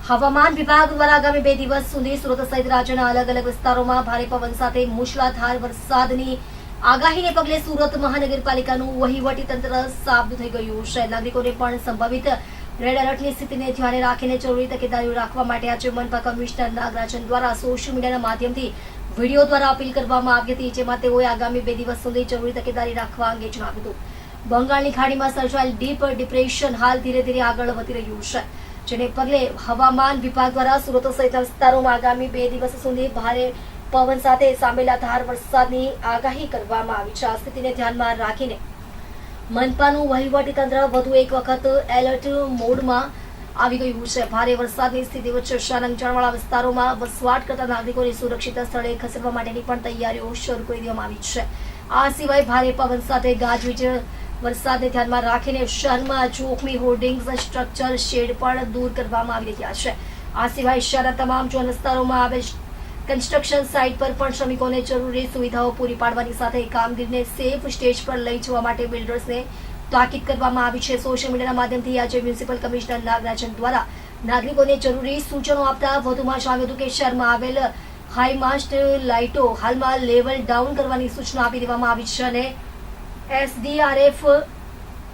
હવામાન વિભાગ દ્વારા આગામી 2 દિવસ સુધી સુરત સહિત રાજ્યના અલગ અલગ વિસ્તારોમાં ભારે પવન સાથે મુશળધાર વરસાદની આગાહીને પગલે સુરત મહાનગરપાલિકાનું વહીવટી તંત્ર સાબદું થઈ ગયું છે. નાગરિકોને પણ સંભવિત રેડ એલર્ટની સ્થિતિને ધ્યાને રાખીને જરૂરી તકેદારી રાખવા માટે આજે મનપા કમિશનર નાગરાજન દ્વારા સોશિયલ મીડિયાના માધ્યમથી વિડીયો દ્વારા અપીલ કરવામાં આવી હતી, જેમાં તેઓએ આગામી 2 દિવસ સુધી જરૂરી તકેદારી રાખવા અંગે જણાવ્યું હતું. બંગાળની ખાડીમાં સર્જાયેલ ડીપ ડિપ્રેશન હાલ ધીરે ધીરે આગળ વધી રહ્યું છે, જેને પગલે હવામાન વિભાગ દ્વારા સુરત સહિત વિસ્તારોમાં આગામી 2 દિવસ સુધી ભારે પવન સાથે સાંભેલાધાર વરસાદની આગાહી કરવામાં આવી છે. આ સ્થિતિને ધ્યાનમાં રાખીને મનપાનું વહીવટી તંત્ર વધુ એક વખત એલર્ટ મોડમાં આવી ગયું છે. ભારે વરસાદની સ્થિતિ વચ્ચે શાન નીચાણવાળા વિસ્તારોમાં વસવાટ કરતા નાગરિકોને સુરક્ષિત સ્થળે ખસેડવા માટેની પણ તૈયારીઓ શરૂ કરી દેવામાં આવી છે. આ સિવાય ભારે પવન સાથે ગાજવીજ વરસાદને ધ્યાનમાં રાખીને શહેરમાં જોખમી હોર્ડિંગ્સ, સ્ટ્રક્ચર, શેડ પણ દૂર કરવામાં આવી રહ્યા છે. આ સિવાય શહેરના તમામ ઝોન વિસ્તારોમાં આવેલ કન્સ્ટ્રક્શન સાઇટ પર પણ શ્રમિકોને જરૂરી સુવિધાઓ પૂરી પાડવાની સાથે કામગીરીને સેફ સ્ટેજ પર લઈ જવા માટે બિલ્ડર્સને તાકીદ કરવામાં આવી છે. સોશિયલ મીડિયાના માધ્યમથી આજે મ્યુનિસિપલ કમિશનર નાગરાજન દ્વારા નાગરિકોને જરૂરી સૂચનો આપતા વધુમાં જણાવ્યું હતું કે શહેરમાં આવેલ હાઈમાસ્ટ લાઇટો હાલમાં લેવલ ડાઉન કરવાની સૂચના આપી દેવામાં આવી છે અને એસડીઆરએફ,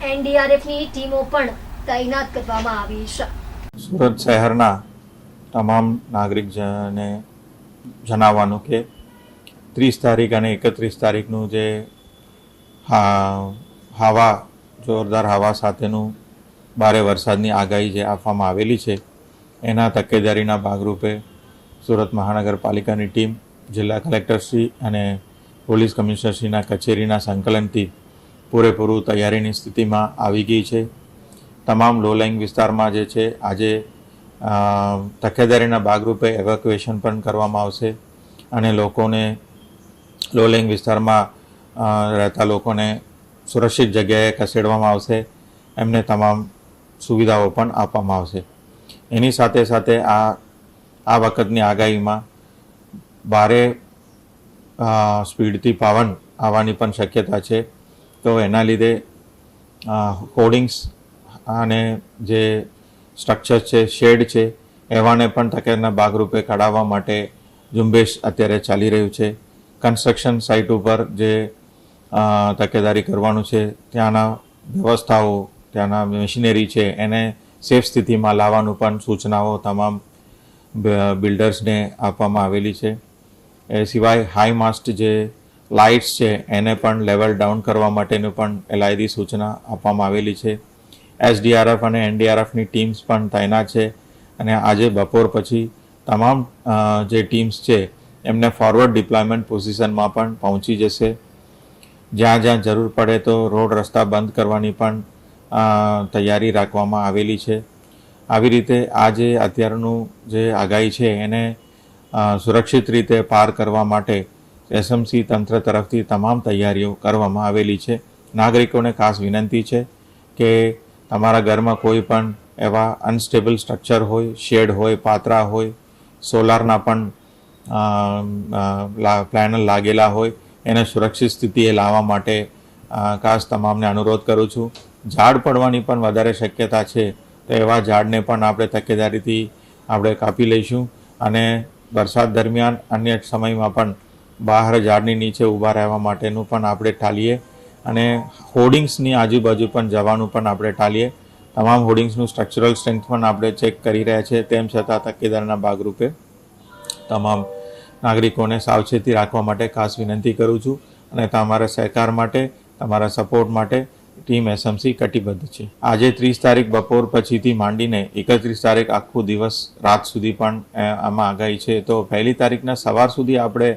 એનડીઆરએફની ટીમો પણ તૈનાત કરવામાં આવી છે. સુરત શહેરના તમામ નાગરિકજનને જણાવવાનું કે 30 તારીખ અને 31 તારીખનું જે હવા જોરદાર હવા સાથેનું ભારે વરસાદની આગાહી જે આપવામાં આવેલી છે, એના તકેદારીના ભાગરૂપે સુરત મહાનગરપાલિકાની ટીમ જિલ્લા કલેક્ટરશ્રી અને પોલીસ કમિશનરશ્રીના કચેરીના સંકલનથી પૂરેપૂરું તૈયારીની સ્થિતિમાં આવી ગઈ છે. તમામ લો લાઇંગ વિસ્તારમાં જે છે આજે તકેદારીના ભાગરૂપે એવેક્યુએશન પણ કરવામાં આવશે અને લોકોને લો લાઇંગ વિસ્તારમાં રહેતા લોકોને સુરક્ષિત જગ્યાએ ખસેડવામાં આવશે. એમને તમામ સુવિધાઓ પણ આપવામાં આવશે. એની સાથે સાથે આ વખતની આગાહીમાં ભારે સ્પીડથી પવન આવવાની પણ શક્યતા છે. તો એના લીધે હોર્ડિંગ્સ અને જે સ્ટ્રક્ચર છે, શેડ છે, એવાને પણ તકેદારીના ભાગરૂપે કઢાવવા માટે ઝુંબેશ અત્યારે ચાલી રહ્યું છે. કન્સ્ટ્રક્શન સાઇટ ઉપર જે તકેદારી કરવાનું છે, ત્યાંના વ્યવસ્થાઓ, ત્યાંના મશીનરી છે, એને સેફ સ્થિતિમાં લાવવાનું પણ સૂચનાઓ તમામ બિલ્ડર્સને આપવામાં આવેલી છે. એ સિવાય હાઈ માસ્ટ જે લાઇટ્સ છે એને પણ લેવલ ડાઉન કરવા માટેનું પણ એલાયદી સૂચના આપવામાં આવેલી છે. એસડીઆરએફ અને એનડીઆરએફની ટીમ્સ પણ તૈનાત છે અને આજે બપોર પછી તમામ જે ટીમ્સ છે એમને ફોરવર્ડ ડિપ્લોયમેન્ટ પોઝિશનમાં પણ પહોંચી જશે. જ્યાં જ્યાં જરૂર પડે તો રોડ રસ્તા બંધ કરવાની પણ તૈયારી રાખવામાં આવેલી છે. આવી રીતે આ જે અત્યારનું જે આગાહી છે એને સુરક્ષિત રીતે પાર કરવા માટે એસએમસી તંત્ર તરફથી તમામ તૈયારીઓ કરવામાં આવેલી છે. નાગરિકોને ખાસ વિનંતી છે કે તમારા ઘરમાં કોઈ પણ એવા અનસ્ટેબલ સ્ટ્રક્ચર હોય, શેડ હોય, પાતરા હોય, સોલારના પણ પેનલ લાગેલા હોય, એને સુરક્ષિત સ્થિતિએ લાવવા માટે ખાસ તમામને અનુરોધ કરું છું. ઝાડ પડવાની પણ વધારે શક્યતા છે, તો એવા ઝાડને પણ આપણે તકેદારીથી આપણે કાપી લઈશું અને વરસાદ દરમિયાન અન્ય સમયમાં પણ બહાર ઝાડની નીચે ઊભા રહેવા માટેનું પણ આપણે ટાળીએ અને હોર્ડિંગ્સની આજુબાજુ પણ જવાનું પણ આપણે ટાળીએ. તમામ હોર્ડિંગ્સનું સ્ટ્રક્ચરલ સ્ટ્રેન્થ પણ આપણે ચેક કરી રહ્યા છે. તેમ છતાં તકેદારીના ભાગરૂપે તમામ નાગરિકોને સાવચેતી રાખવા માટે ખાસ વિનંતી કરું છું અને તમારા સહકાર માટે, તમારા સપોર્ટ માટે ટીમ એસએમસી કટિબદ્ધ છે. આજે 30 તારીખ બપોર પછીથી માંડીને 31 તારીખ આખું દિવસ રાત સુધી પણ આમાં આગાહી છે. તો 1 તારીખના સવાર સુધી આપણે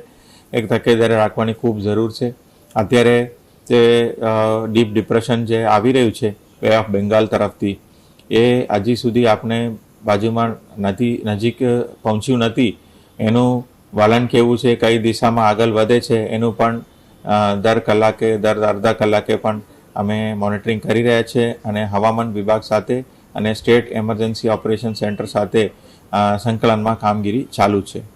એક તકેદારી રાખવાની ખૂબ જરૂર છે. અત્યારે જે ડીપ ડિપ્રેશન જે આવી રહ્યું છે બે ઓફ બેંગાલ તરફથી, એ હજી સુધી આપણે બાજુમાં નજીક પહોંચ્યું નથી. એનું વલણ કેવું છે, કઈ દિશામાં આગળ વધે છે, એનું પણ દર કલાકે, દર અડધા કલાકે પણ અમે મોનિટરિંગ કરી રહ્યા છીએ અને હવામાન વિભાગ સાથે અને સ્ટેટ એમરજન્સી ઓપરેશન સેન્ટર સાથે સંકલનમાં કામગીરી ચાલુ છે.